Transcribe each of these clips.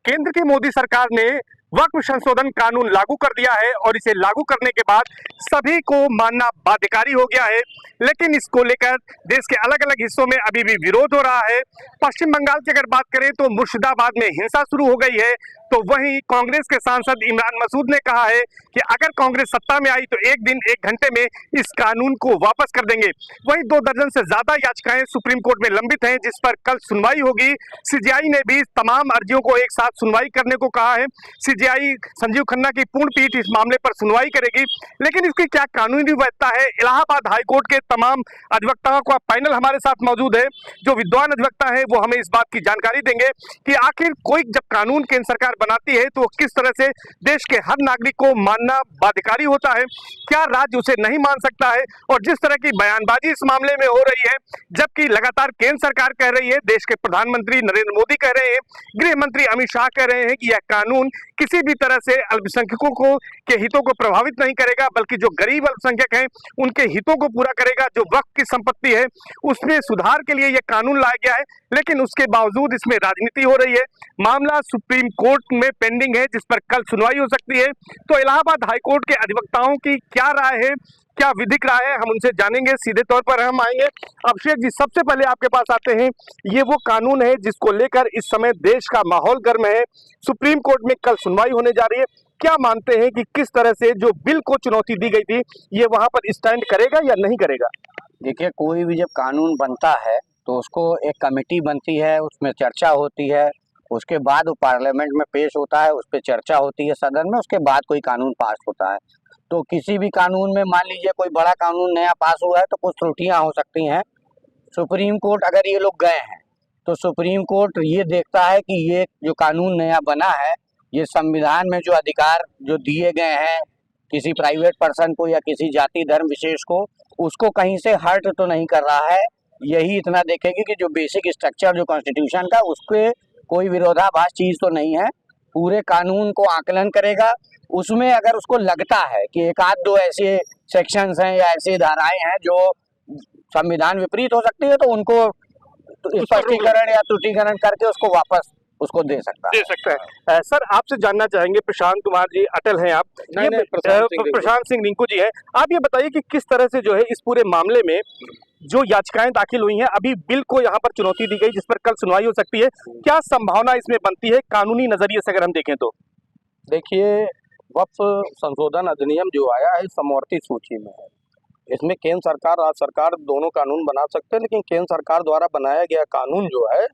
केंद्र की मोदी सरकार ने वक्फ संशोधन कानून लागू कर दिया है और इसे लागू करने के बाद सभी को मानना बाध्यकारी हो गया है। लेकिन इसको लेकर देश के अलग अलग हिस्सों में अभी भी विरोध हो रहा है। पश्चिम बंगाल की अगर बात करें तो मुर्शिदाबाद में हिंसा शुरू हो गई है, तो वहीं कांग्रेस के सांसद इमरान मसूद ने कहा है कि अगर कांग्रेस सत्ता में आई तो एक दिन एक घंटे में इस कानून को वापस कर देंगे। वहीं 2 दर्जन से ज्यादा याचिकाएं सुप्रीम कोर्ट में लंबित हैं, जिस पर कल सुनवाई होगी। सीजेआई ने भी तमाम अर्जियों को एक साथ सुनवाई करने को कहा है। सीजेआई संजीव खन्ना की पूर्ण पीठ इस मामले पर सुनवाई करेगी, लेकिन इसकी क्या कानूनी वैधता है? इलाहाबाद हाईकोर्ट के तमाम अधिवक्ताओं का पैनल हमारे साथ मौजूद है। जो विद्वान अधिवक्ता है वो हमें इस बात की जानकारी देंगे कि आखिर कोई जब कानून केंद्र सरकार बनाती है तो किस तरह से देश के हर नागरिक को मानना बाध्यकारी होता है, क्या राज्य उसे नहीं मान सकता है। और जिस तरह की बयानबाजी इस मामले में हो रही है, जबकि लगातार केंद्र सरकार कह रही है, देश के प्रधानमंत्री नरेंद्र मोदी कह रहे हैं, गृह मंत्री अमित शाह कह रहे हैं कि यह कानून किसी भी तरह से अल्पसंख्यकों को के हितों को प्रभावित नहीं करेगा, बल्कि जो गरीब अल्पसंख्यक हैं उनके हितों को पूरा करेगा। जो वक्फ की संपत्ति है उसमें सुधार के लिए यह कानून लाया गया है, लेकिन उसके बावजूद इसमें राजनीति हो रही है। मामला सुप्रीम कोर्ट में पेंडिंग है, जिस पर कल सुनवाई हो सकती है। तो इलाहाबाद हाईकोर्ट के अधिवक्ताओं की क्या राय है, क्या विधिक राय है, हम उनसे जानेंगे। सीधे तौर पर हम आएंगे अभिषेक जी, सबसे पहले आपके पास आते हैं। ये वो कानून है जिसको लेकर इस समय देश का माहौल गर्म है। सुप्रीम कोर्ट में कल सुनवाई होने जा रही है। क्या मानते हैं कि किस तरह से जो बिल को चुनौती दी गई थी ये वहां पर स्टैंड करेगा या नहीं करेगा? देखिए, कोई भी जब कानून बनता है तो उसको एक कमेटी बनती है, उसमें चर्चा होती है, उसके बाद वो पार्लियामेंट में पेश होता है, उस पर चर्चा होती है सदन में, उसके बाद कोई कानून पास होता है। तो किसी भी कानून में मान लीजिए कोई बड़ा कानून नया पास हुआ है तो कुछ त्रुटियां हो सकती हैं। सुप्रीम कोर्ट अगर ये लोग गए हैं तो सुप्रीम कोर्ट ये देखता है कि ये जो कानून नया बना है ये संविधान में जो अधिकार जो दिए गए हैं किसी प्राइवेट पर्सन को या किसी जाति धर्म विशेष को, उसको कहीं से हर्ट तो नहीं कर रहा है। यही इतना देखेगी कि जो बेसिक स्ट्रक्चर जो कॉन्स्टिट्यूशन का उसके कोई विरोधाभास चीज तो नहीं है। पूरे कानून को आकलन करेगा, उसमें अगर उसको लगता है कि एक आध दो ऐसे सेक्शंस हैं या ऐसी धाराएं हैं जो संविधान विपरीत हो सकती है तो उनको स्पष्टीकरण या त्रुटिकरण करके उसको वापस उसको दे सकता है। सर, आपसे जानना चाहेंगे, प्रशांत कुमार जी अटल हैं आप, प्रशांत सिंह रिंकू जी हैं, आप ये बताइए कि किस तरह से जो है इस पूरे मामले में जो याचिकाएं दाखिल हुई हैं, अभी बिल को यहाँ पर चुनौती दी गई जिस पर कल सुनवाई हो सकती है, क्या संभावना इसमें बनती है कानूनी नजरिए से अगर हम देखें तो? देखिए, वक्फ संशोधन अधिनियम जो आया है समवर्ती सूची में है। इसमें केंद्र सरकार राज्य सरकार दोनों कानून बना सकते हैं, लेकिन केंद्र सरकार द्वारा बनाया गया कानून जो है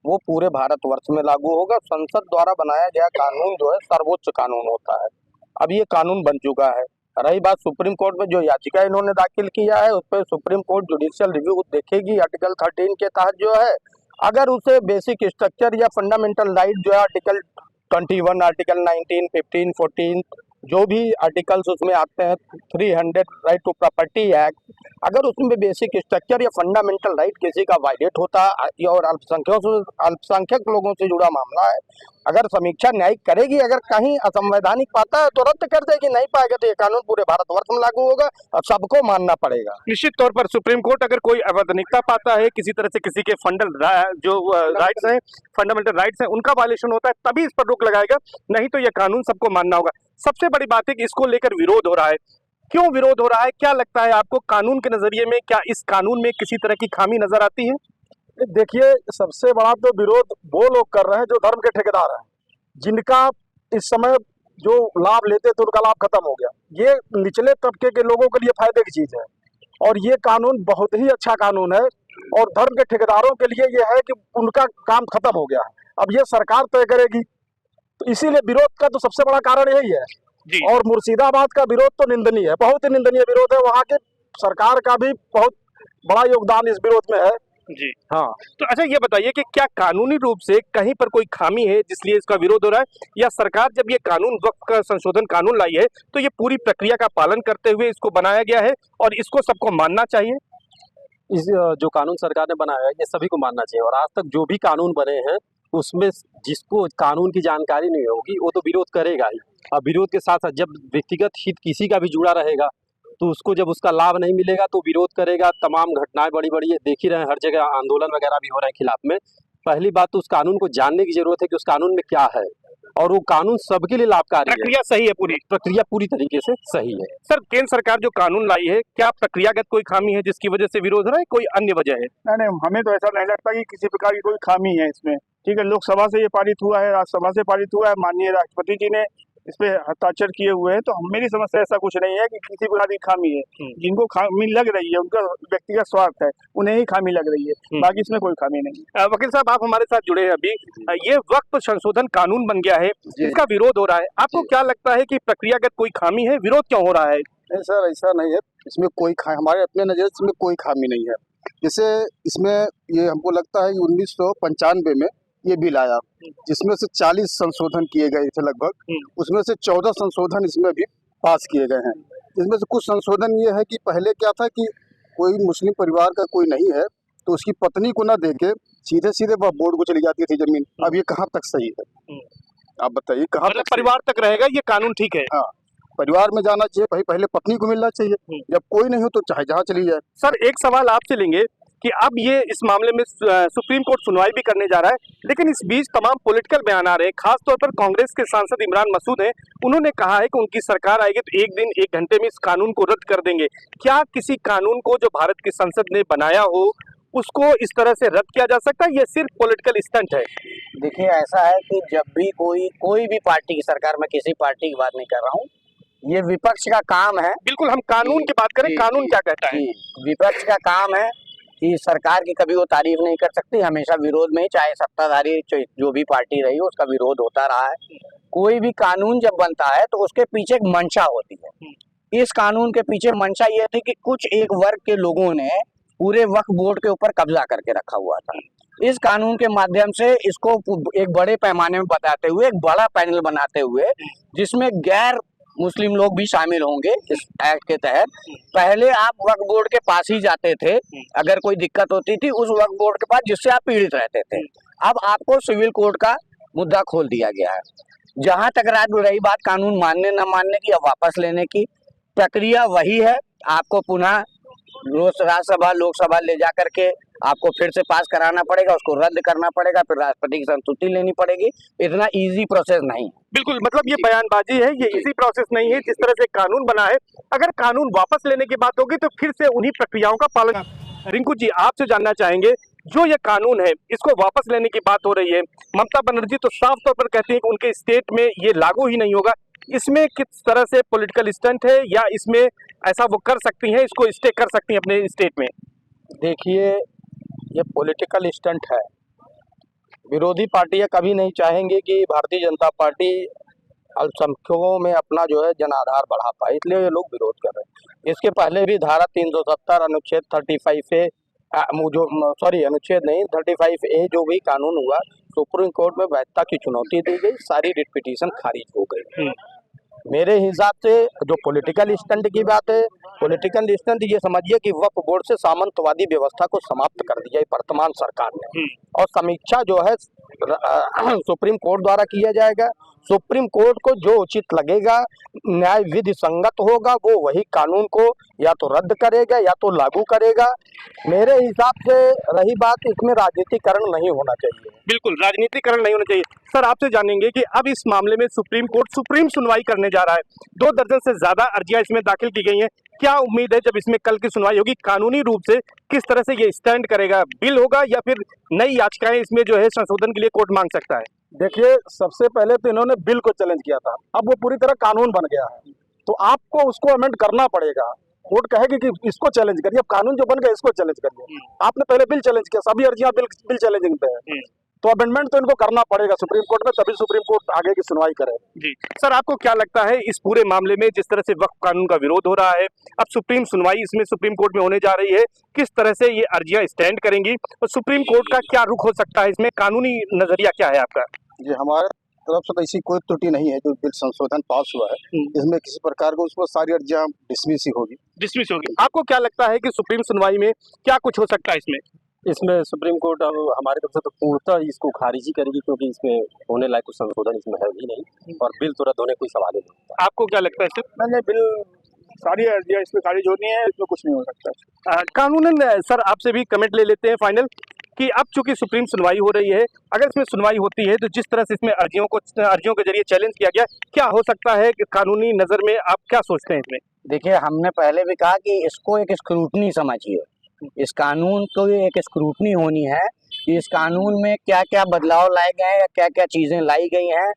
वो पूरे भारतवर्ष में लागू होगा। संसद द्वारा बनाया गया कानून जो है सर्वोच्च कानून होता है। अब ये कानून बन चुका है। रही बात सुप्रीम कोर्ट में जो याचिका इन्होंने दाखिल किया है उस पर सुप्रीम कोर्ट जुडिशियल रिव्यू देखेगी आर्टिकल 13 के तहत जो है। अगर उसे बेसिक स्ट्रक्चर या फंडामेंटल राइट जो है आर्टिकल 21, आर्टिकल 19, 15, 14 जो भी आर्टिकल्स उसमें आते हैं, 300 राइट टू प्रॉपर्टी एक्ट, अगर उसमें बेसिक स्ट्रक्चर या फंडामेंटल राइट किसी का वायलेट होता है और अल्पसंख्यक लोगों से जुड़ा मामला है, अगर समीक्षा न्यायिक करेगी, अगर कहीं असंवैधानिक पाता है तो रद्द कर देगी, नहीं पाएगा तो ये कानून पूरे भारतवर्ष में लागू होगा और सबको मानना पड़ेगा। निश्चित तौर पर सुप्रीम कोर्ट अगर कोई अवैधानिकता पाता है, किसी तरह से किसी के जो राइट्स हैं, फंडामेंटल राइट्स हैं, उनका वायलेशन होता है, तभी इस पर रोक लगाएगा, नहीं तो यह कानून सबको मानना होगा। सबसे बड़ी बात है कि इसको लेकर विरोध हो रहा है। क्यों विरोध हो रहा है? क्या लगता है आपको कानून के नजरिए में, क्या इस कानून में किसी तरह की खामी नजर आती है? देखिए, सबसे बड़ा तो विरोध वो लोग कर रहे हैं जो धर्म के ठेकेदार हैं, जिनका इस समय जो लाभ लेते थे उनका लाभ खत्म हो गया। ये निचले तबके के लोगों के लिए फायदे की चीज है और ये कानून बहुत ही अच्छा कानून है। और धर्म के ठेकेदारों के लिए ये है कि उनका काम खत्म हो गया है, अब ये सरकार तय करेगी। तो इसीलिए विरोध का तो सबसे बड़ा कारण यही है जी। और मुर्शिदाबाद का विरोध तो निंदनीय है, बहुत ही निंदनीय विरोध है। वहाँ के सरकार का भी बहुत बड़ा योगदान इस विरोध में है जी। हाँ, तो अच्छा ये बताइए कि क्या कानूनी रूप से कहीं पर कोई खामी है जिसलिए इसका विरोध हो रहा है, या सरकार जब ये कानून वक्फ का संशोधन कानून लाई है तो ये पूरी प्रक्रिया का पालन करते हुए इसको बनाया गया है और इसको सबको मानना चाहिए? इस जो कानून सरकार ने बनाया है ये सभी को मानना चाहिए। और आज तक जो भी कानून बने हैं उसमें जिसको कानून की जानकारी नहीं होगी वो तो विरोध करेगा ही। और विरोध के साथ साथ जब व्यक्तिगत हित किसी का भी जुड़ा रहेगा तो उसको जब उसका लाभ नहीं मिलेगा तो विरोध करेगा। तमाम घटनाएं बड़ी बड़ी देख ही रहे हैं, हर जगह आंदोलन वगैरह भी हो रहे हैं खिलाफ में। पहली बात तो उस कानून को जानने की जरूरत है कि उस कानून में क्या है। और वो कानून सबके लिए लाभकारी है। प्रक्रिया सही है पूरी। प्रक्रिया पूरी तरीके से सही है। सर केंद्र सरकार जो कानून लाई है, क्या प्रक्रियागत कोई खामी है जिसकी वजह से विरोध हो रहा है, कोई अन्य वजह है? नहीं नहीं, हमें तो ऐसा नहीं लगता कि किसी प्रकार की कोई खामी है इसमें। ठीक है, लोकसभा से ये पारित हुआ है, राज्यसभा से पारित हुआ है, माननीय राष्ट्रपति जी ने इस पे हस्ताक्षर किए हुए हैं, तो मेरी समझ से ऐसा कुछ नहीं है कि किसी प्रकार की खामी है। जिनको खामी लग रही है उनका व्यक्तिगत स्वार्थ है, उन्हें ही खामी लग रही है, बाकी इसमें कोई खामी नहीं है। वकील साहब आप हमारे साथ जुड़े हैं अभी। ये वक्फ संशोधन कानून बन गया है, इसका विरोध हो रहा है, आपको क्या लगता है कि प्रक्रियागत कोई खामी है, विरोध क्यों हो रहा है? नहीं सर, ऐसा नहीं है। इसमें कोई हमारे अपने नज़र से इसमें कोई खामी नहीं है। जैसे इसमें ये हमको लगता है कि 1995 में ये बिल आया, जिसमें से 40 संशोधन किए गए थे लगभग, उसमें से 14 संशोधन इसमें भी पास किए गए हैं। इसमें से कुछ संशोधन ये है कि पहले क्या था कि कोई मुस्लिम परिवार का कोई नहीं है तो उसकी पत्नी को ना देके सीधे सीधे वह बोर्ड को चली जाती थी जमीन। अब ये कहाँ तक सही है, आप बताइए कहाँ तक परिवार तक रहेगा ये कानून ठीक है? हाँ, परिवार में जाना चाहिए, भाई पहले पत्नी को मिलना चाहिए, जब कोई नहीं हो तो चाहे जहाँ चली जाए। सर एक सवाल आपसे लेंगे कि अब ये इस मामले में सुप्रीम कोर्ट सुनवाई भी करने जा रहा है, लेकिन इस बीच तमाम पॉलिटिकल बयान आ रहे हैं, खासतौर पर कांग्रेस के सांसद इमरान मसूद हैं, उन्होंने कहा है कि उनकी सरकार आएगी तो एक दिन एक घंटे में इस कानून को रद्द कर देंगे। क्या किसी कानून को जो भारत की संसद ने बनाया हो उसको इस तरह से रद्द किया जा सकता है? ये सिर्फ पॉलिटिकल स्टंट है? देखिए ऐसा है कि जब भी कोई भी पार्टी की सरकार, मैं किसी पार्टी की बात नहीं कर रहा हूँ, ये विपक्ष का काम है। बिल्कुल, हम कानून की बात करें, कानून क्या कहता है? विपक्ष का काम है कि सरकार की कभी वो तारीफ नहीं कर सकती, हमेशा विरोध में ही, चाहे सत्ताधारी जो भी पार्टी रही हो उसका विरोध होता रहा है। कोई भी कानून जब बनता है तो उसके पीछे एक मंशा होती है। इस कानून के पीछे मंशा ये थी कि कुछ एक वर्ग के लोगों ने पूरे वक्फ बोर्ड के ऊपर कब्जा करके रखा हुआ था। इस कानून के माध्यम से इसको एक बड़े पैमाने में बताते हुए, एक बड़ा पैनल बनाते हुए, जिसमें गैर मुस्लिम लोग भी शामिल होंगे इस एक्ट के तहत। पहले आप वक्फ बोर्ड के पास ही जाते थे, अगर कोई दिक्कत होती थी उस वक्फ बोर्ड के पास जिससे आप पीड़ित रहते थे। अब आपको सिविल कोर्ट का मुद्दा खोल दिया गया है। जहां तक रही बात कानून मानने न मानने की या वापस लेने की, प्रक्रिया वही है। आपको पुनः राज्यसभा लोकसभा ले जा करके आपको फिर से पास कराना पड़ेगा, उसको रद्द करना पड़ेगा, फिर राष्ट्रपति की संस्तुति लेनी पड़ेगी। इतना इजी प्रोसेस नहीं। बिल्कुल, मतलब ये बयानबाजी है, ये इजी प्रोसेस नहीं है। जिस तरह से कानून बना है, अगर कानून वापस लेने की बात होगी तो फिर से उन्हीं प्रक्रियाओं का पालन। रिंकू जी आपसे जानना चाहेंगे, जो ये कानून है इसको वापस लेने की बात हो रही है, ममता बनर्जी तो साफ तौर पर कहती है कि उनके स्टेट में ये लागू ही नहीं होगा। इसमें किस तरह से पॉलिटिकल स्टंट है या इसमें ऐसा वो कर सकती हैं, इसको स्टे कर सकती हैं अपने स्टेट में? देखिए ये पॉलिटिकल स्टंट है। विरोधी पार्टियां कभी नहीं चाहेंगे कि भारतीय जनता पार्टी अल्पसंख्यकों में अपना जो है जनाधार बढ़ा पाए, इसलिए ये लोग विरोध कर रहे हैं। इसके पहले भी धारा 370 अनुच्छेद 35A अनुच्छेद नहीं 35A जो भी कानून हुआ, सुप्रीम कोर्ट में वैधता की चुनौती दी गई, सारी रिट पिटीशन खारिज हो गई। मेरे हिसाब से जो पॉलिटिकल स्टंट की बात है, पॉलिटिकल स्टंट ये समझिए कि वक्फ बोर्ड से सामंतवादी व्यवस्था को समाप्त कर दिया है वर्तमान सरकार ने, और समीक्षा जो है सुप्रीम कोर्ट द्वारा किया जाएगा। सुप्रीम कोर्ट को जो उचित लगेगा, न्याय विधि संगत होगा, वो वही कानून को या तो रद्द करेगा या तो लागू करेगा। मेरे हिसाब से रही बात, इसमें राजनीतिकरण नहीं होना चाहिए। बिल्कुल, राजनीतिकरण नहीं होना चाहिए। सर आपसे जानेंगे कि अब इस मामले में सुप्रीम कोर्ट सुप्रीम सुनवाई करने जा रहा है, 2 दर्जन से ज्यादा अर्जियां इसमें दाखिल की गई हैं। क्या उम्मीद है जब इसमें कल की सुनवाई होगी, कानूनी रूप से किस तरह से ये स्टैंड करेगा? बिल होगा या फिर नई याचिकाएं इसमें जो है संशोधन के लिए कोर्ट मांग सकता है? देखिए, सबसे पहले तो इन्होंने बिल को चैलेंज किया था, अब वो पूरी तरह कानून बन गया है, तो आपको उसको अमेंड करना पड़ेगा। कोर्ट कहेगी कि इसको चैलेंज करिए, अब कानून जो बन गया इसको चैलेंज करिए। आपने पहले बिल चैलेंज किया, सभी अर्जियां बिल चैलेंजिंग पे है, तो अमेंडमेंट तो इनको करना पड़ेगा सुप्रीम कोर्ट में, तभी सुप्रीम कोर्ट आगे की सुनवाई करे। जी सर, आपको क्या लगता है इस पूरे मामले में, जिस तरह से वक्फ कानून का विरोध हो रहा है, अब सुप्रीम सुनवाई इसमें सुप्रीम कोर्ट में होने जा रही है, किस तरह से ये अर्जियां स्टैंड करेंगी और सुप्रीम कोर्ट का क्या रुख हो सकता है इसमें? कानूनी नजरिया क्या है आपका? ये हमारे तरफ से तो ऐसी कोई त्रुटि नहीं है। जो बिल संशोधन पास हुआ है इसमें किसी प्रकार को उसमें सारी अर्जियां डिसमिस ही होगी। डिसमिस होगी। आपको क्या लगता है कि सुप्रीम सुनवाई में क्या कुछ हो सकता है इसमें? इसमें सुप्रीम कोर्ट हमारे तरफ से तो पूर्णतः इसको खारिज ही करेगी, क्योंकि इसमें होने लायक कुछ संशोधन इसमें है ही नहीं, और बिल तो रद्द होने कोई सवाल ही नहीं। आपको क्या लगता है सर? नहीं, बिल सारी अर्जियां इसमें खारिज होनी है, इसमें कुछ नहीं हो सकता। कानूनन सर आपसे भी कमेंट ले लेते हैं फाइनल। कि अब चूंकि सुप्रीम सुनवाई हो रही है, अगर इसमें सुनवाई होती है तो जिस तरह से इसमें अर्जियों के जरिए चैलेंज किया गया, क्या हो सकता है कानूनी नजर में, आप क्या सोचते हैं इसमें? देखिए, हमने पहले भी कहा कि इसको एक स्क्रूटनी समझिए, इस कानून को एक स्क्रूटनी होनी है कि इस कानून में क्या क्या बदलाव लाए गए हैं या क्या क्या चीजें लाई गई हैं।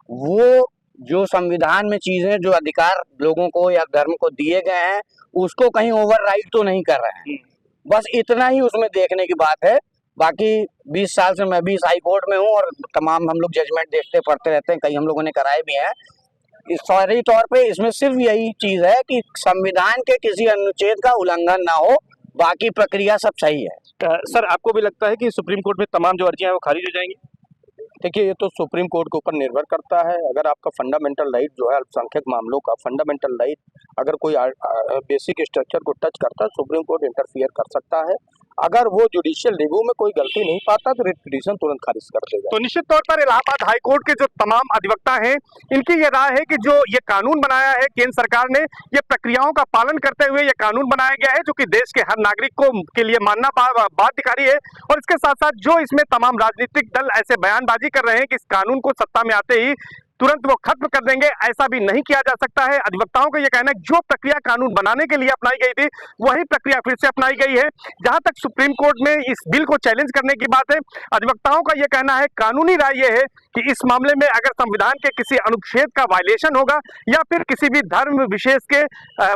वो जो संविधान में चीजें, जो अधिकार लोगों को या धर्म को दिए गए हैं, उसको कहीं ओवरराइड तो नहीं कर रहे हैं। बस इतना ही उसमें देखने की बात है। बाकी 20 साल से मैं भी इस हाई कोर्ट में हूँ और तमाम हम लोग जजमेंट देखते पढ़ते रहते हैं, कई हम लोगों ने कराए भी हैं। इस सारी तौर पे इसमें सिर्फ यही चीज है कि संविधान के किसी अनुच्छेद का उल्लंघन ना हो, बाकी प्रक्रिया सब सही है। सर, आपको भी लगता है कि सुप्रीम कोर्ट में तमाम जो अर्जियां हैं वो खारिज हो जाएंगी? देखिए, ये तो सुप्रीम कोर्ट के ऊपर निर्भर करता है। अगर आपका फंडामेंटल राइट जो है, अल्पसंख्यक मामलों का फंडामेंटल राइट अगर कोई बेसिक स्ट्रक्चर को टच करता है, सुप्रीम कोर्ट इंटरफियर कर सकता है। अगर वो जुडिशियल रिव्यू में कोई गलती नहीं पाता तो रिट पिटीशन तुरंत खारिज कर देगा। तो निश्चित तौर पर इलाहाबाद हाई कोर्ट के जो तमाम अधिवक्ता हैं, इनकी ये राय है कि जो ये कानून बनाया है केंद्र सरकार ने, ये प्रक्रियाओं का पालन करते हुए ये कानून बनाया गया है, जो कि देश के हर नागरिक को के लिए मानना बाध्यकारी है। और इसके साथ साथ जो इसमें तमाम राजनीतिक दल ऐसे बयानबाजी कर रहे हैं कि इस कानून को सत्ता में आते ही तुरंत वो खत्म कर देंगे, ऐसा भी नहीं किया जा सकता है। अधिवक्ताओं का ये कहना है जो प्रक्रिया कानून बनाने के लिए अपनाई गई थी, वही प्रक्रिया फिर से अपनाई गई है। जहां तक सुप्रीम कोर्ट में इस बिल को चैलेंज करने की बात है, अधिवक्ताओं का ये कहना है, कानूनी राय ये है कि इस मामले में अगर संविधान के किसी अनुच्छेद का वायलेशन होगा या फिर किसी भी धर्म विशेष के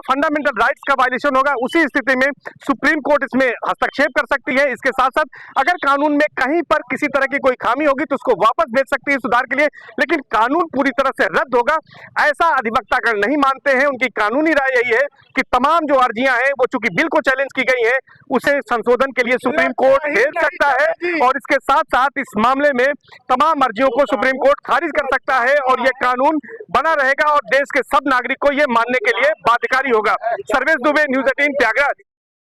फंडामेंटल राइट्स का वायलेशन होगा, उसी स्थिति में सुप्रीम कोर्ट इसमें हस्तक्षेप कर सकती है। इसके साथ साथ अगर कानून में कहीं पर किसी तरह की कोई खामी होगी तो उसको वापस भेज सकती है सुधार के लिए, लेकिन कानून पूरी तरह से रद्द होगा ऐसा अधिवक्तागण नहीं मानते हैं। उनकी कानूनी राय यही है कि तमाम जो अर्जियां हैं वो चूंकि बिल को चैलेंज की गई है, उसे संशोधन के लिए सुप्रीम कोर्ट भेज सकता है और इसके साथ साथ इस मामले में तमाम अर्जियों को सुप्रीम कोर्ट खारिज कर सकता है और यह कानून बना रहेगा और देश के सब नागरिक को यह मानने के लिए बाध्यकारी होगा। सर्वेश दुबे, न्यूज़ 18, प्रयागराज।